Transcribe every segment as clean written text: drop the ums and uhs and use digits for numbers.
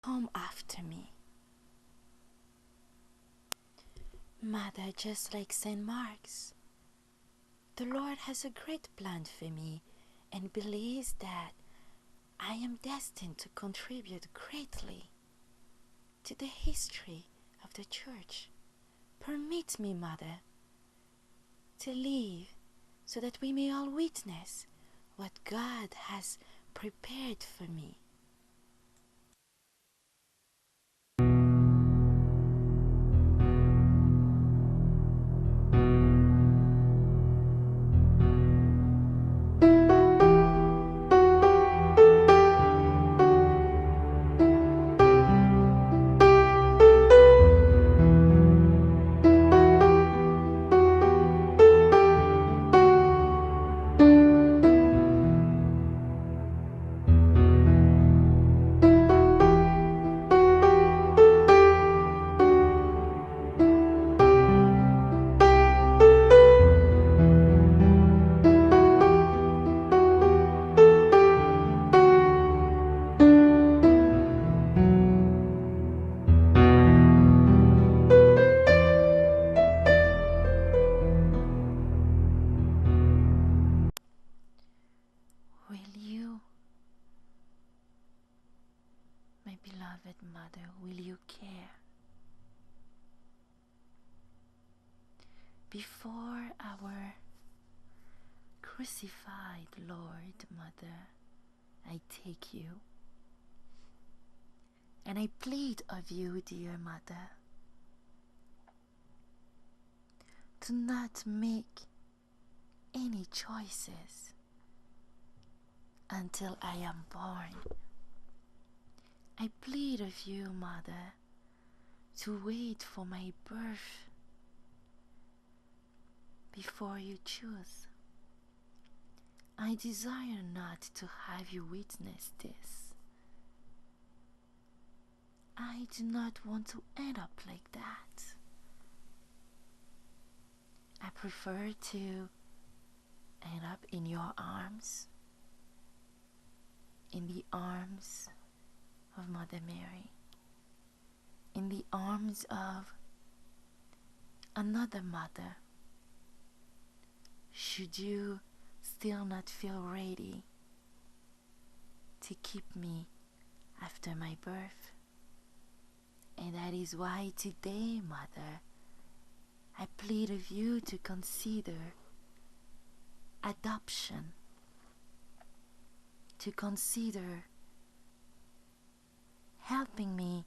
come after me. Mother, just like St. Mark's, the Lord has a great plan for me and believes that I am destined to contribute greatly to the history of the Church. Permit me, Mother, to live so that we may all witness what God has prepared for me. My beloved Mother, will you care? Before our crucified Lord, Mother, I take you, and I plead of you, dear Mother, to not make any choices until I am born. I plead of you, Mother, to wait for my birth before you choose. I desire not to have you witness this. I do not want to end up like that. I prefer to end up in your arms, in the arms of Mother Mary, in the arms of another mother. Should you still not feel ready to keep me after my birth? And that is why today, Mother, I plead of you to consider adoption, to consider helping me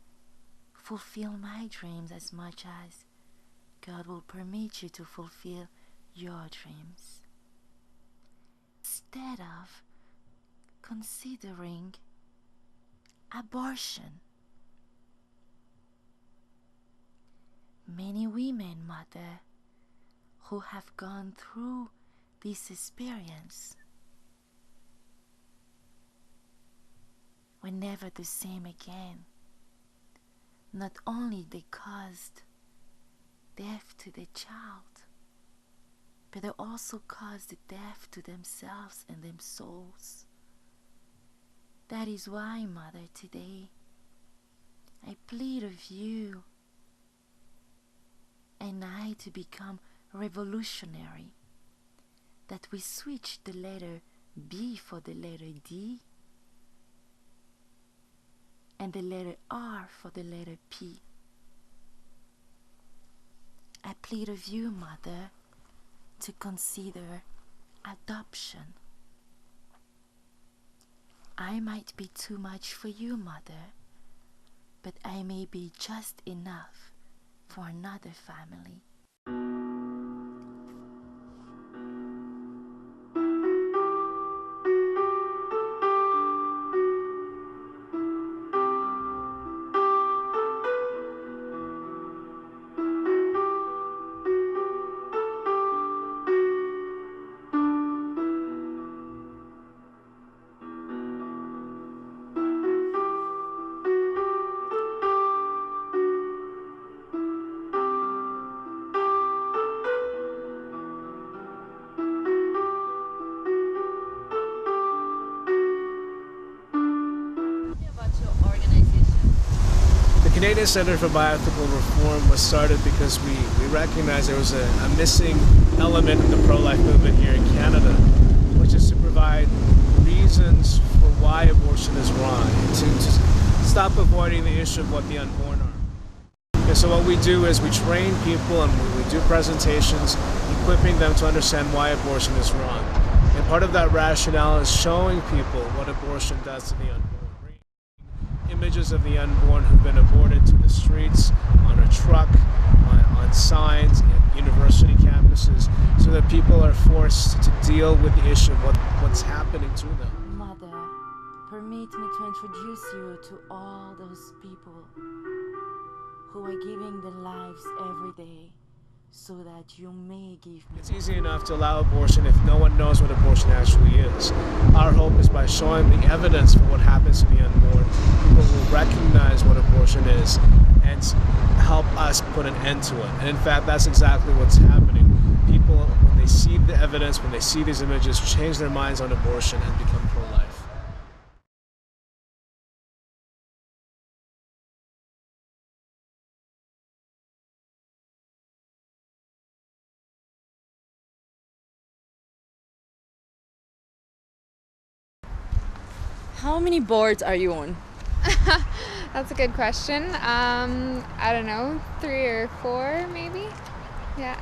fulfill my dreams as much as God will permit you to fulfill your dreams. Instead of considering abortion. Many women, Mother, who have gone through this experience were never the same again. Not only they caused death to the child, but they also caused the death to themselves and their souls. That is why, Mother, today I plead of you and I to become revolutionary, that we switch the letter B for the letter D and the letter R for the letter P. I plead of you, Mother, to consider adoption. I might be too much for you, Mother, but I may be just enough for another family. Canadian Center for Bioethical Reform was started because we recognized there was a missing element in the pro-life movement here in Canada, which is to provide reasons for why abortion is wrong, and to stop avoiding the issue of what the unborn are. And so what we do is we train people and we do presentations equipping them to understand why abortion is wrong. And part of that rationale is showing people what abortion does to the unborn. Images of the unborn who've been aborted to the streets, on a truck, on signs, at university campuses, so that people are forced to deal with the issue of what's happening to them. Mother, permit me to introduce you to all those people who are giving their lives every day so that you may give me. It's easy enough to allow abortion if no one knows what abortion actually is. Our hope is by showing the evidence for what happens to the unborn, people will recognize what abortion is and help us put an end to it. And in fact, that's exactly what's happening. People, when they see the evidence, when they see these images, change their minds on abortion and become pro-life. How many boards are you on? That's a good question. I don't know, 3 or 4 maybe? Yeah.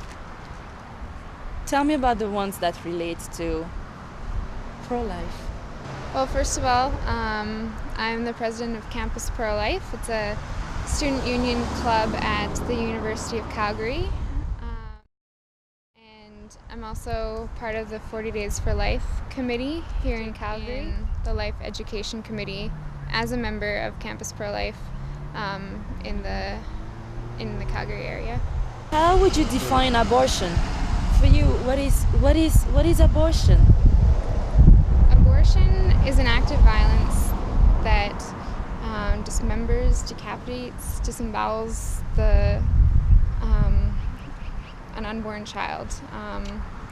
Tell me about the ones that relate to pro-life. Well, first of all, I'm the president of Campus Pro-Life. It's a student union club at the University of Calgary. And I'm also part of the 40 Days for Life committee here in Calgary, and the Life Education Committee as a member of Campus Pro-Life in the Calgary area. How would you define abortion? For you, what is abortion? Abortion is an act of violence that dismembers, decapitates, disembowels an unborn child.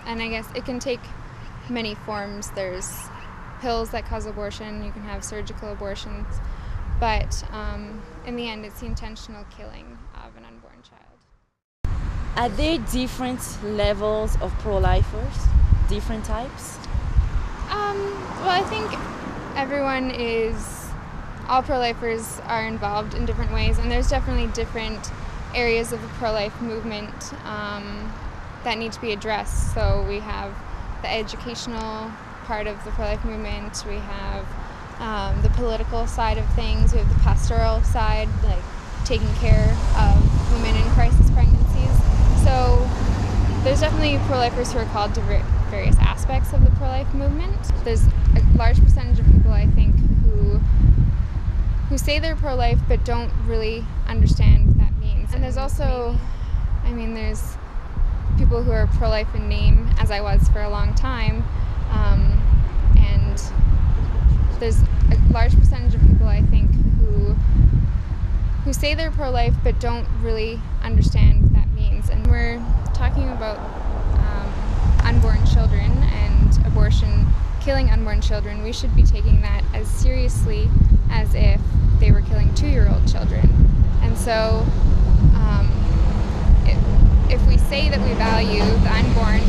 And I guess it can take many forms. There's pills that cause abortion, you can have surgical abortions, but in the end it's the intentional killing of an unborn child. Are there different levels of pro-lifers? Different types? Well, I think all pro-lifers are involved in different ways, and there's definitely different areas of the pro-life movement that need to be addressed. So we have the educational part of the pro-life movement, we have the political side of things, we have the pastoral side, like taking care of women in crisis pregnancies. So there's definitely pro-lifers who are called to various aspects of the pro-life movement. There's a large percentage of people, I think, who say they're pro-life but don't really understand what that means. And there's also, there's people who are pro-life in name, as I was for a long time, and there's a large percentage of people, I think, who say they're pro-life but don't really understand what that means. And we're talking about unborn children and abortion, killing unborn children. We should be taking that as seriously as if they were killing 2-year-old children. And so if we say that we value the unborn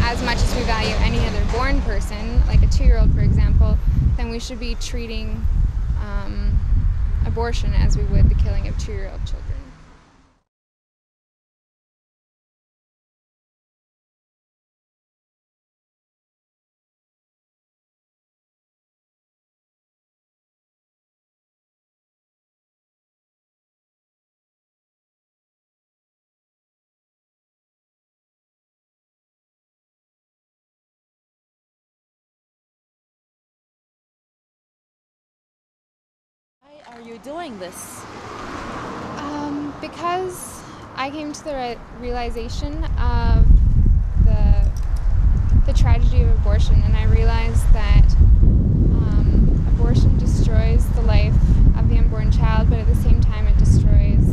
as much as we value any other born person, like a 2-year-old, for example, then we should be treating abortion as we would the killing of 2-year-old children. Why are you doing this? Because I came to the realization of the tragedy of abortion, and I realized that abortion destroys the life of the unborn child, but at the same time it destroys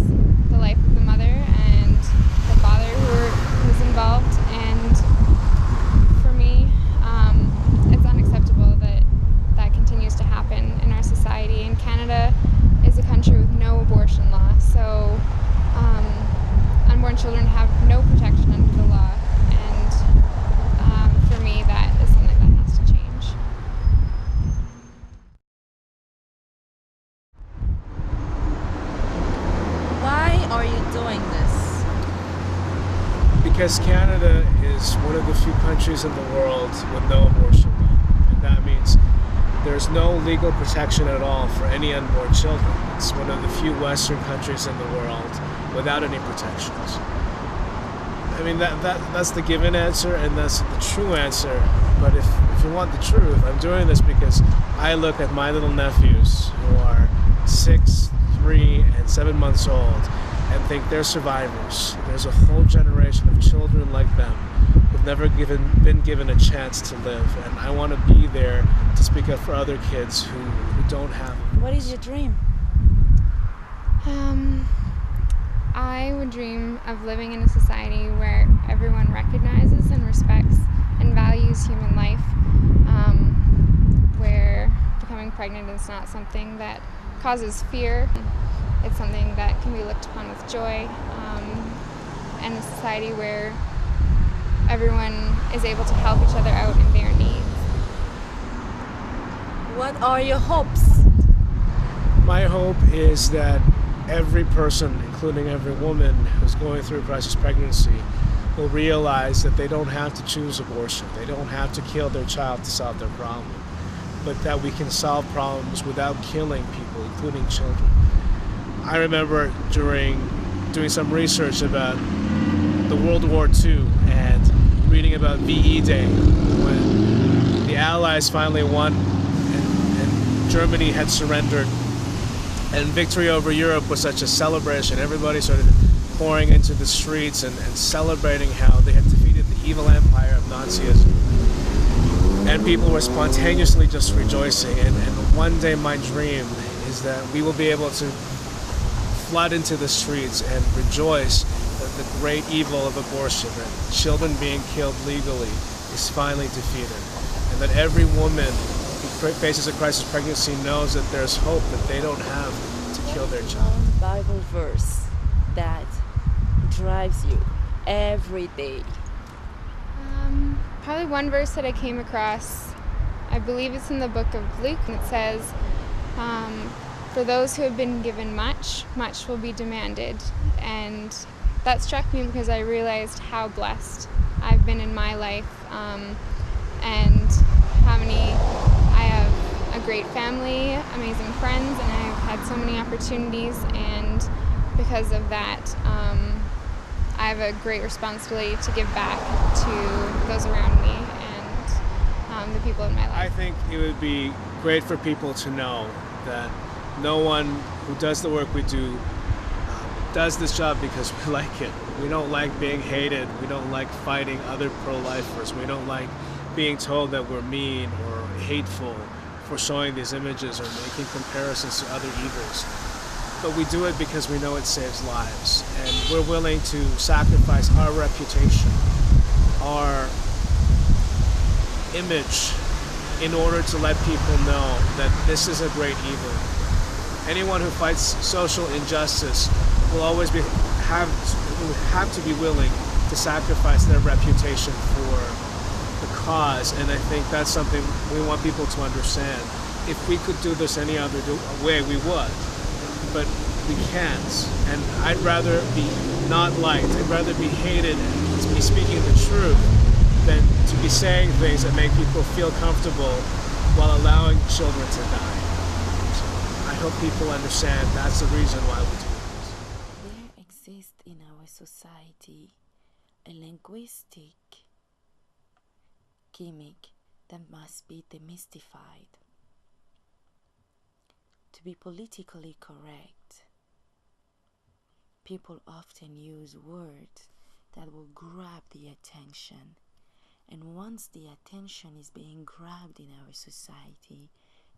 the life of the mother and the father who was involved. And for me, it's unacceptable that that continues to happen in our society. And Canada is a country with no abortion laws. Because Canada is one of the few countries in the world with no abortion law. And that means there's no legal protection at all for any unborn children. It's one of the few Western countries in the world without any protections. I mean, that's the given answer, and that's the true answer. But if you want the truth, I'm doing this because I look at my little nephews who are 6, 3, and 7 months old and think they're survivors. There's a whole generation of children like them who've never been given a chance to live, and I want to be there to speak up for other kids who don't have it. What is your dream? I would dream of living in a society where everyone recognizes and respects and values human life, where becoming pregnant is not something that causes fear. It's something that can be looked upon with joy, and a society where everyone is able to help each other out in their needs. What are your hopes? My hope is that every person, including every woman who's going through a crisis pregnancy, will realize that they don't have to choose abortion. They don't have to kill their child to solve their problem, but that we can solve problems without killing people, including children. I remember during doing some research about the World War II and reading about VE Day, when the Allies finally won and Germany had surrendered, and victory over Europe was such a celebration. Everybody started pouring into the streets and celebrating how they had defeated the evil empire of Nazism. And people were spontaneously just rejoicing. And one day my dream is that we will be able to flood into the streets and rejoice that the great evil of abortion, that children being killed legally, is finally defeated. And that every woman who faces a crisis pregnancy knows that there's hope, that they don't have to kill their child. One Bible verse that drives you every day. Probably one verse that I came across, I believe it's in the book of Luke, and it says, for those who have been given much, much will be demanded. And that struck me because I realized how blessed I've been in my life, and how many I have a great family, amazing friends, and I've had so many opportunities, and because of that, I have a great responsibility to give back to those around me and the people in my life. I think it would be great for people to know that no one who does the work we do does this job because we like it. We don't like being hated. We don't like fighting other pro-lifers. We don't like being told that we're mean or hateful for showing these images or making comparisons to other evils. But we do it because we know it saves lives, and we're willing to sacrifice our reputation, our image, in order to let people know that this is a great evil. Anyone who fights social injustice will always have to be willing to sacrifice their reputation for the cause, and I think that's something we want people to understand. If we could do this any other way, we would. But we can't, and I'd rather be not liked, I'd rather be hated and be speaking the truth than to be saying things that make people feel comfortable while allowing children to die. So I hope people understand that's the reason why we do this. There exists in our society a linguistic gimmick that must be demystified. To be politically correct, people often use words that will grab the attention, and once the attention is being grabbed in our society,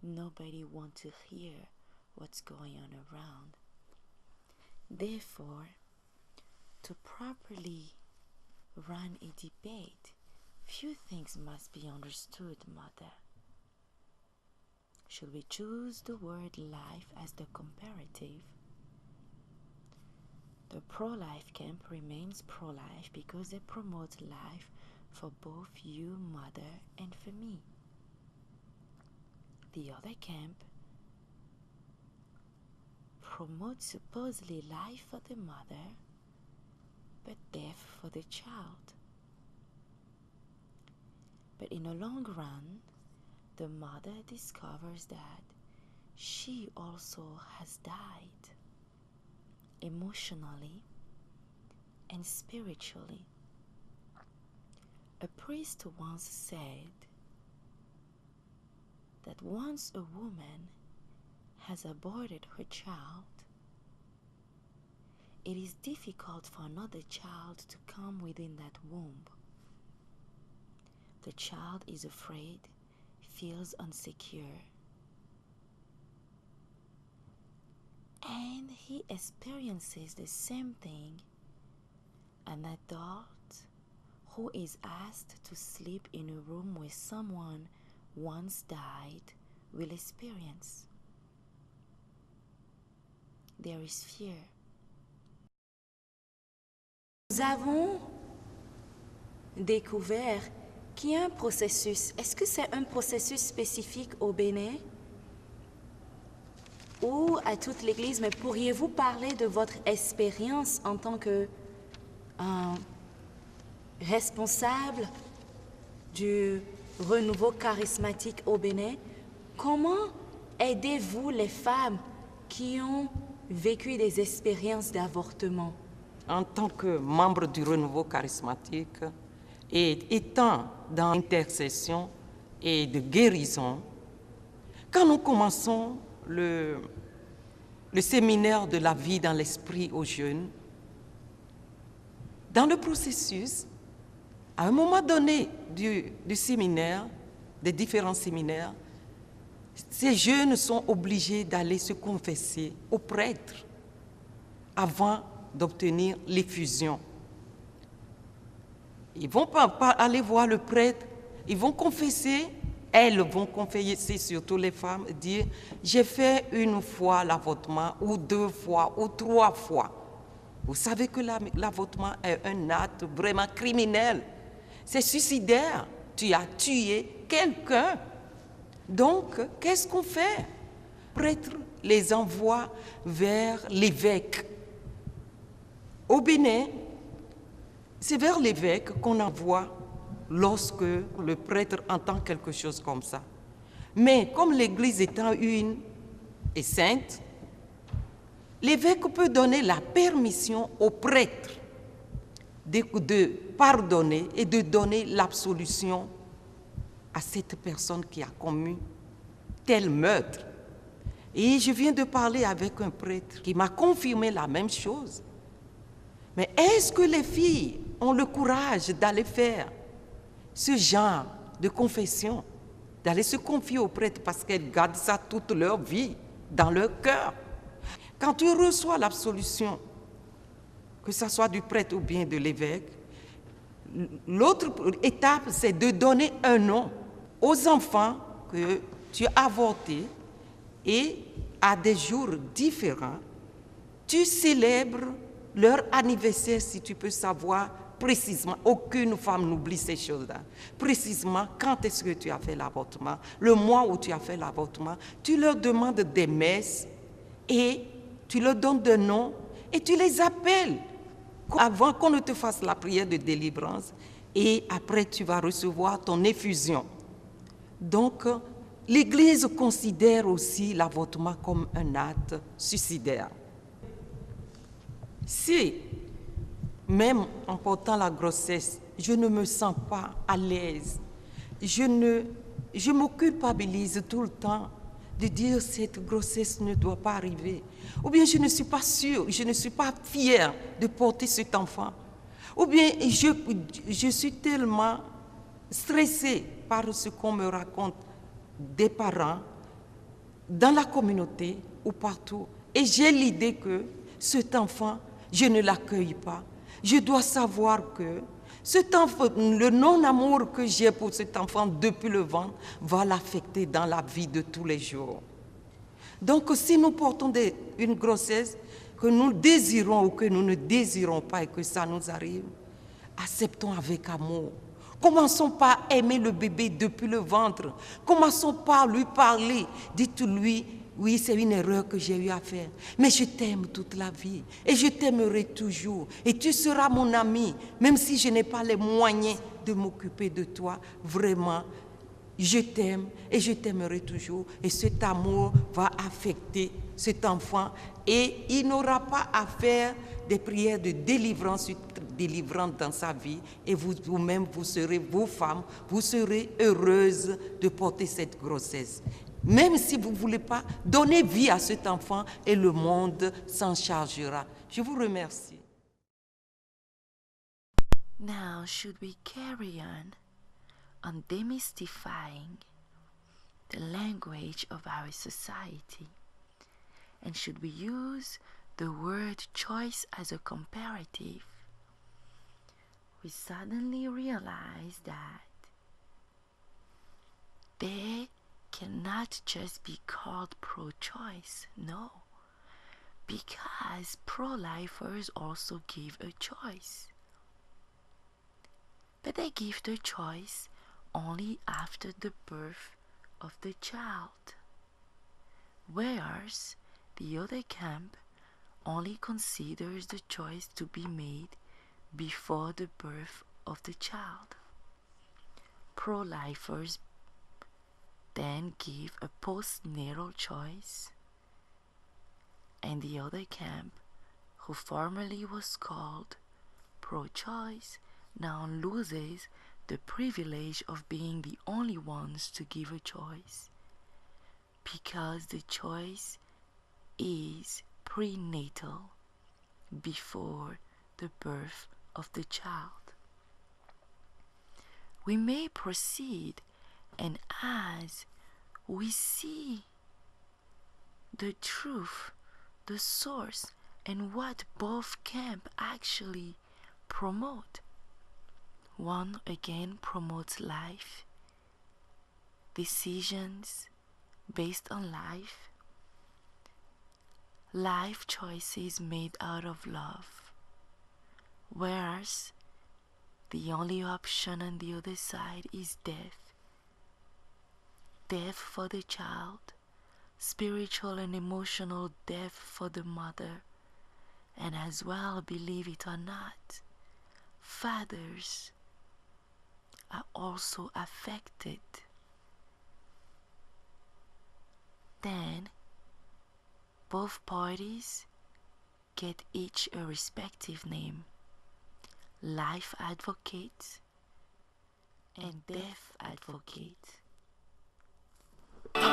nobody wants to hear what's going on around. Therefore, to properly run a debate, few things must be understood, Mother. Should we choose the word life as the comparative? The pro-life camp remains pro-life because they promote life for both you, Mother, and for me. The other camp promotes supposedly life for the mother but death for the child. But in the long run, the mother discovers that she also has died emotionally and spiritually. A priest once said that once a woman has aborted her child, it is difficult for another child to come within that womb. The child is afraid, feels insecure, and he experiences the same thing an adult who is asked to sleep in a room where someone once died will experience. There is fear. Nous avons découvert qu'il y a un processus. Est-ce que c'est un processus spécifique au Bénin ou à toute l'Église? Mais pourriez-vous parler de votre expérience en tant que responsable du renouveau charismatique au Bénin? Comment aidez-vous les femmes qui ont vécu des expériences d'avortement? En tant que membre du renouveau charismatique et étant dans l'intercession et de guérison, quand nous commençons le séminaire de la vie dans l'esprit aux jeunes, dans le processus, à un moment donné du séminaire, des différents séminaires, ces jeunes sont obligés d'aller se confesser au prêtre avant d'obtenir l'effusion. Ils vont pas aller voir le prêtre, ils vont confesser, elles vont confesser, surtout les femmes, dire « j'ai fait une fois l'avortement, ou 2 fois, ou 3 fois ». Vous savez que l'avortement est un acte vraiment criminel. C'est suicidaire. Tu as tué quelqu'un. Donc, qu'est-ce qu'on fait? Le prêtre les envoie vers l'évêque. Au Bénin, c'est vers l'évêque qu'on envoie lorsque le prêtre entend quelque chose comme ça. Mais comme l'Église étant une et sainte, l'évêque peut donner la permission au prêtre de pardonner et de donner l'absolution à cette personne qui a commis tel meurtre. Et je viens de parler avec un prêtre qui m'a confirmé la même chose. Mais est-ce que les filles ont le courage d'aller faire ce genre de confession, d'aller se confier au prêtre parce qu'elles gardent ça toute leur vie dans leur cœur? Quand tu reçois l'absolution, que ce soit du prêtre ou bien de l'évêque, l'autre étape, c'est de donner un nom aux enfants que tu as avortés et à des jours différents, tu célèbres leur anniversaire, si tu peux savoir précisément. Aucune femme n'oublie ces choses-là. Précisément, quand est-ce que tu as fait l'avortement, le mois où tu as fait l'avortement, tu leur demandes des messes et tu leur donnes des noms et tu les appelles avant qu'on ne te fasse la prière de délivrance et après tu vas recevoir ton effusion. Donc, l'Église considère aussi l'avortement comme un acte suicidaire. Si, même en portant la grossesse, je ne me sens pas à l'aise, je me culpabilise tout le temps de dire cette grossesse ne doit pas arriver. Ou bien je ne suis pas sûre, je ne suis pas fière de porter cet enfant. Ou bien je suis tellement stressée par ce qu'on me raconte des parents, dans la communauté ou partout. Et j'ai l'idée que cet enfant, je ne l'accueille pas. Je dois savoir que cet enfant, le non-amour que j'ai pour cet enfant depuis le ventre va l'affecter dans la vie de tous les jours. Donc si nous portons une grossesse que nous désirons ou que nous ne désirons pas et que ça nous arrive, acceptons avec amour. Commençons par aimer le bébé depuis le ventre. Commençons par lui parler. Dites-lui oui, c'est une erreur que j'ai eu à faire, mais je t'aime toute la vie et je t'aimerai toujours et tu seras mon ami, même si je n'ai pas les moyens de m'occuper de toi, vraiment. Je t'aime et je t'aimerai toujours et cet amour va affecter cet enfant et il n'aura pas à faire des prières de délivrance dans sa vie et vous-même, vous serez, vos femmes, vous serez heureuses de porter cette grossesse. Même si vous ne voulez pas, donner vie à cet enfant et le monde s'en chargera. Je vous remercie. Now, should we carry on demystifying the language of our society? And should we use the word choice as a comparative? We suddenly realize that they cannot just be called pro-choice, no, because pro-lifers also give a choice. But they give the choice only after the birth of the child, whereas the other camp only considers the choice to be made before the birth of the child. Pro-lifers then give a postnatal choice, and the other camp, who formerly was called pro-choice, now loses the privilege of being the only ones to give a choice, because the choice is prenatal, before the birth of the child. We may proceed, and as we see the truth, the source, and what both camps actually promote. One again promotes life, decisions based on life choices made out of love, whereas the only option on the other side is death. Death for the child, spiritual and emotional death for the mother, and as well, believe it or not, fathers are also affected. Then, both parties get each a respective name: life advocate and death advocate. Mother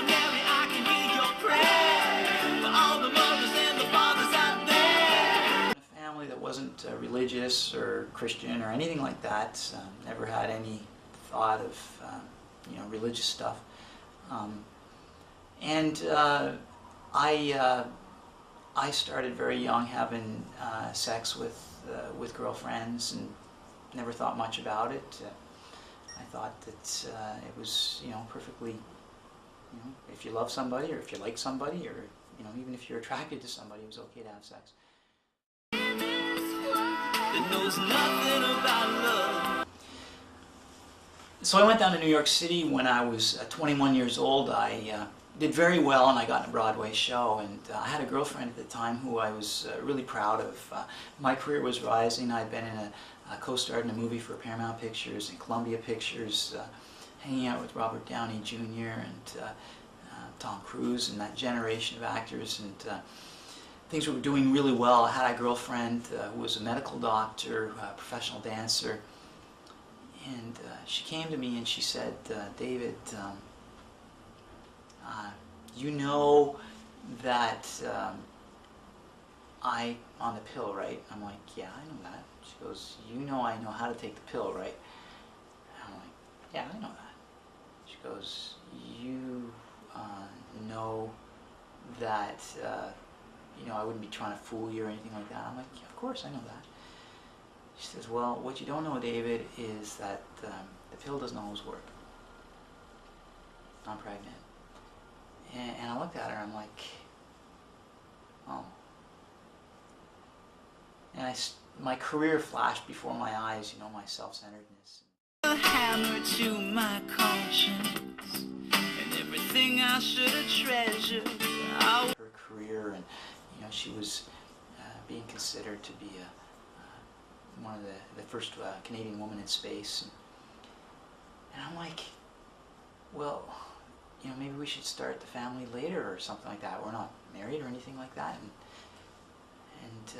Mary, I can hear your prayer for all the mothers and the fathers out there. A family that wasn't religious or Christian or anything like that, never had any thought of religious stuff, and I started very young having sex with girlfriends and never thought much about it. I thought that it was, perfectly, if you love somebody or if you like somebody or, even if you're attracted to somebody, it was okay to have sex. That knows nothing about love. So I went down to New York City when I was 21 years old. I did very well and I got in a Broadway show, and I had a girlfriend at the time who I was really proud of. My career was rising. I'd been in co-starred in a movie for Paramount Pictures and Columbia Pictures, hanging out with Robert Downey Jr. and Tom Cruise and that generation of actors, and things were doing really well. I had a girlfriend who was a medical doctor, a professional dancer, and she came to me and she said, David, you know that I'm on the pill, right? I'm like, yeah, I know that. She goes, you know I know how to take the pill, right? And I'm like, yeah, I know that. She goes, you know that, I wouldn't be trying to fool you or anything like that. I'm like, yeah, of course I know that. She says, well, what you don't know, David, is that the pill doesn't always work. I'm pregnant. And I looked at her, I'm like, oh. And my career flashed before my eyes, my self-centeredness. A hammer to my conscience, everything I should have treasured. Her career, and she was being considered to be one of the first Canadian woman in space. And I'm like, well, maybe we should start the family later or something like that. We're not married or anything like that. And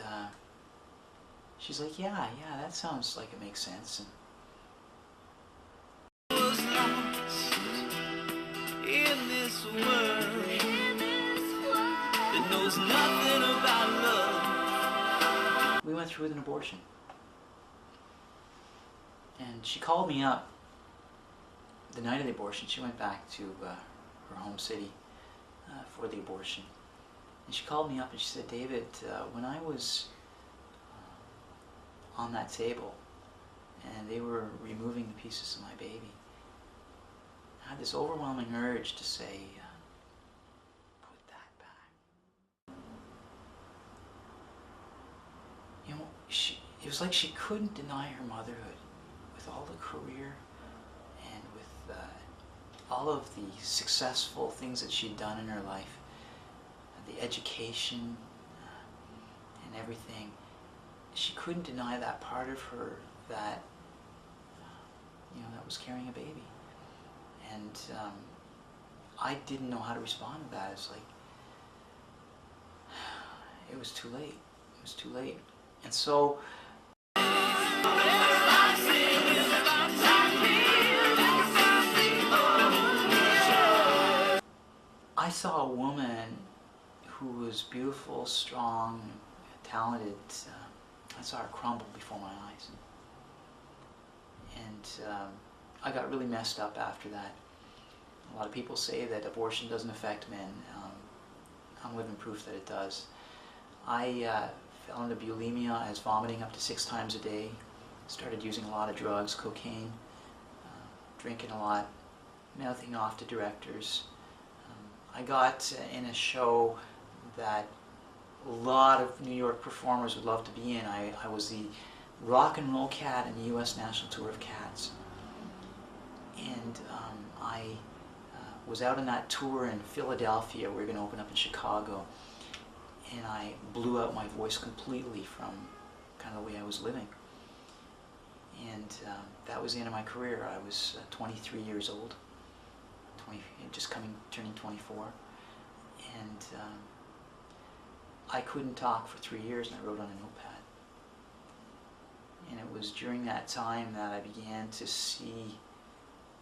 she's like, yeah, that sounds like it makes sense. And was lost in this world that knows nothing about love. We went through with an abortion. And she called me up the night of the abortion. She went back to her home city for the abortion. And she called me up and she said, David, when I was on that table and they were removing the pieces of my baby, I had this overwhelming urge to say, put that back. It was like she couldn't deny her motherhood with all the career and with all of the successful things that she'd done in her life, the education and everything. She couldn't deny that part of her that that was carrying a baby. And I didn't know how to respond to that. It's like, it was too late. It was too late. And so I saw a woman who was beautiful, strong, talented. I saw her crumble before my eyes. And I got really messed up after that. A lot of people say that abortion doesn't affect men. I'm living proof that it does. I fell into bulimia. I was vomiting up to 6 times a day. Started using a lot of drugs, cocaine, drinking a lot, mouthing off to directors. I got in a show that a lot of New York performers would love to be in. I was the rock and roll cat in the U.S. National Tour of Cats. And I was out on that tour in Philadelphia. We were going to open up in Chicago. And I blew out my voice completely from kind of the way I was living. And that was the end of my career. I was 23 years old, just turning 24. And I couldn't talk for 3 years, and I wrote on a notepad. And it was during that time that I began to see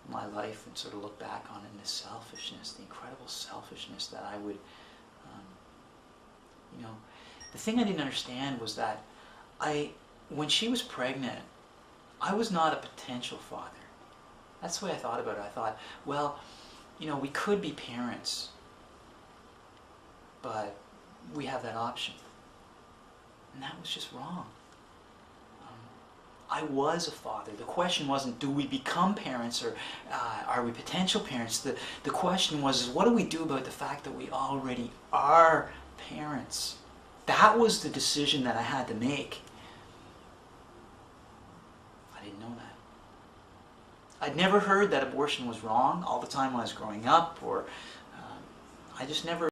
my life and sort of look back on it in the selfishness, the incredible selfishness that I would, the thing I didn't understand was that when she was pregnant, I was not a potential father. That's the way I thought about it. I thought, well, we could be parents, but we have that option. And that was just wrong. I was a father. The question wasn't, do we become parents, or are we potential parents? The question was, what do we do about the fact that we already are parents? That was the decision that I had to make. I didn't know that. I'd never heard that abortion was wrong all the time when I was growing up, or I just never